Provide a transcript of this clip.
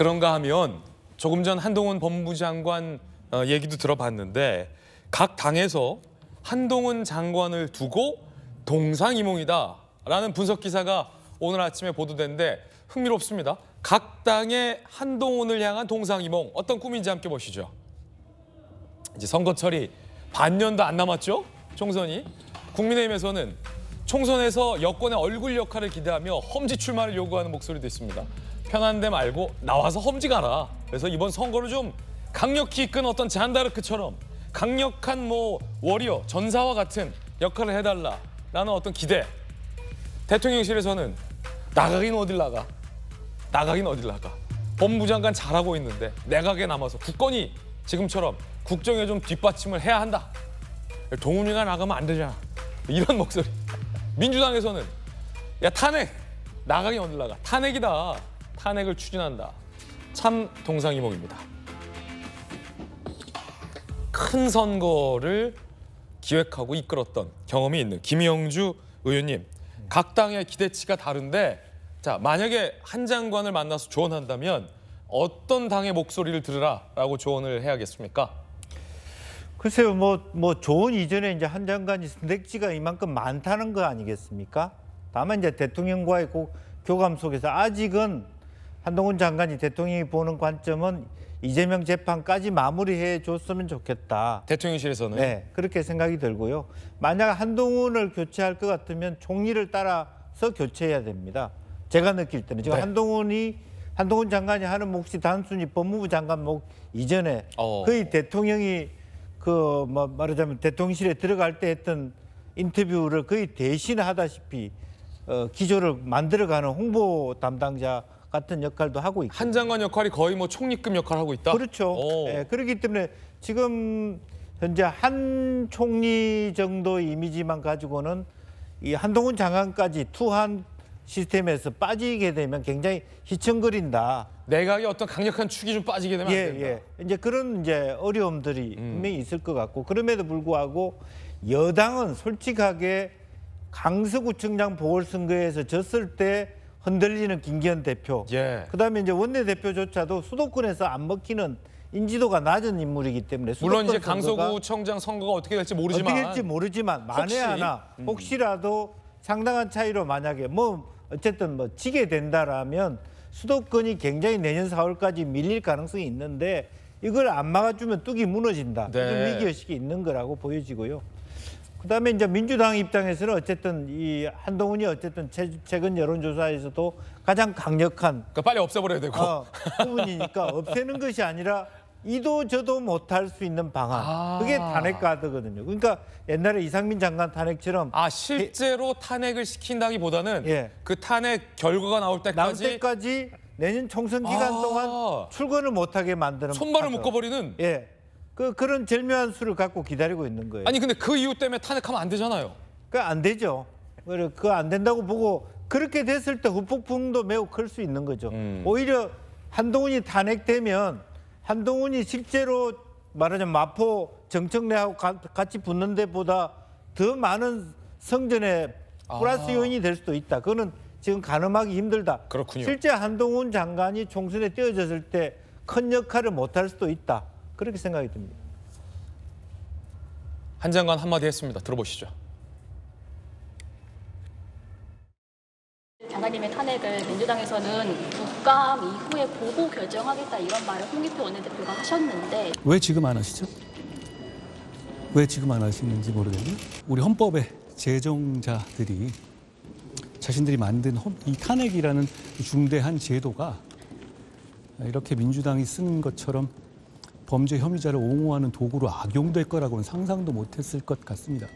그런가 하면 조금 전 한동훈 법무부 장관 얘기도 들어봤는데 각 당에서 한동훈 장관을 두고 동상이몽이다라는 분석 기사가 오늘 아침에 보도됐는데 흥미롭습니다. 각 당의 한동훈을 향한 동상이몽 어떤 꿈인지 함께 보시죠. 이제 선거철이 반년도 안 남았죠? 총선이. 국민의힘에서는 총선에서 여권의 얼굴 역할을 기대하며 험지 출마를 요구하는 목소리도 있습니다. 편한 데 말고 나와서 험지 가라. 그래서 이번 선거를 좀 강력히 이끈 어떤 잔다르크처럼 강력한 워리어, 전사와 같은 역할을 해달라라는 어떤 기대. 대통령실에서는 나가긴 어딜 나가. 나가긴 어딜 나가. 법무부 장관 잘하고 있는데 내각에 남아서 국권이 지금처럼 국정에 좀 뒷받침을 해야 한다. 동훈이가 나가면 안 되잖아. 이런 목소리. 민주당에서는 야 탄핵. 나가긴 어딜 나가. 탄핵이다. 탄핵을 추진한다. 참 동상이몽입니다. 큰 선거를 기획하고 이끌었던 경험이 있는 김영주 의원님. 각 당의 기대치가 다른데 자 만약에 한 장관을 만나서 조언한다면 어떤 당의 목소리를 들으라라고 조언을 해야겠습니까? 글쎄요, 조언 이전에 이제 한 장관이 선택지가 이만큼 많다는 거 아니겠습니까? 다만 이제 대통령과의 교감 속에서 아직은 한동훈 장관이 대통령이 보는 관점은 이재명 재판까지 마무리해 줬으면 좋겠다. 대통령실에서는? 네, 그렇게 생각이 들고요. 만약 한동훈을 교체할 것 같으면 총리를 따라서 교체해야 됩니다. 제가 느낄 때는 지금 네. 한동훈 장관이 하는 몫이 단순히 법무부 장관 몫 이전에 거의 대통령이 말하자면 대통령실에 들어갈 때 했던 인터뷰를 거의 대신하다시피 기조를 만들어가는 홍보 담당자 같은 역할도 하고 있고 한 장관 역할이 거의 총리급 역할을 하고 있다? 그렇죠. 네, 그렇기 때문에 지금 현재 한 총리 정도 이미지만 가지고는 이 한동훈 장관까지 투한 시스템에서 빠지게 되면 굉장히 희청거린다. 내각의 어떤 강력한 축이 좀 빠지게 되면 안 된다. 예. 이제 그런 어려움들이 분명히 있을 것 같고 그럼에도 불구하고 여당은 솔직하게 강서구청장 보궐선거에서 졌을 때 흔들리는 김기현 대표. 그다음에 이제 원내대표조차도 수도권에서 안 먹히는 인지도가 낮은 인물이기 때문에 물론 이제 강서구청장 선거가 어떻게 될지 모르지만 만에 하나 혹시라도 상당한 차이로 만약에 어쨌든 지게 된다라면 수도권이 굉장히 내년 4월까지 밀릴 가능성이 있는데 이걸 안 막아주면 뚝이 무너진다. 이런 위기의식이 있는 거라고 보여지고요. 그다음에 이제 민주당 입장에서는 어쨌든 이 한동훈이 어쨌든 최근 여론조사에서도 가장 강력한 그러니까 빨리 없애버려야 되고 부분이니까 없애는 것이 아니라 이도 저도 못할 수 있는 방안. 그게 탄핵 카드거든요. 그러니까 옛날에 이상민 장관 탄핵처럼 실제로 탄핵을 시킨다기보다는 그 탄핵 결과가 나올 때까지 내년 총선 기간 동안 출근을 못하게 만드는 손발을 묶어버리는 그런 절묘한 수를 갖고 기다리고 있는 거예요. 아니 근데 그 이유 때문에 탄핵하면 안 되잖아요. 안 되죠. 그거 안 된다고 보고 그렇게 됐을 때 후폭풍도 매우 클 수 있는 거죠. 오히려 한동훈이 탄핵되면 한동훈이 실제로 말하자면 마포 정청래하고 같이 붙는 데보다 더 많은 성전에 플러스 요인이 될 수도 있다. 그거는 지금 가늠하기 힘들다. 그렇군요. 실제 한동훈 장관이 총선에 뛰어졌을 때 큰 역할을 못할 수도 있다. 그렇게 생각이 듭니다. 한 장관 한마디 했습니다. 들어보시죠. 장관님의 탄핵을 민주당에서는 국감 이후에 보고 결정하겠다 이런 말을 홍익표 원내대표가 하셨는데 왜 지금 안 하시죠? 왜 지금 안 하시는지 모르겠네요. 우리 헌법의 제정자들이 자신들이 만든 이 탄핵이라는 중대한 제도가 이렇게 민주당이 쓰는 것처럼 범죄 혐의자를 옹호하는 도구로 악용될 거라고는 상상도 못했을 것 같습니다.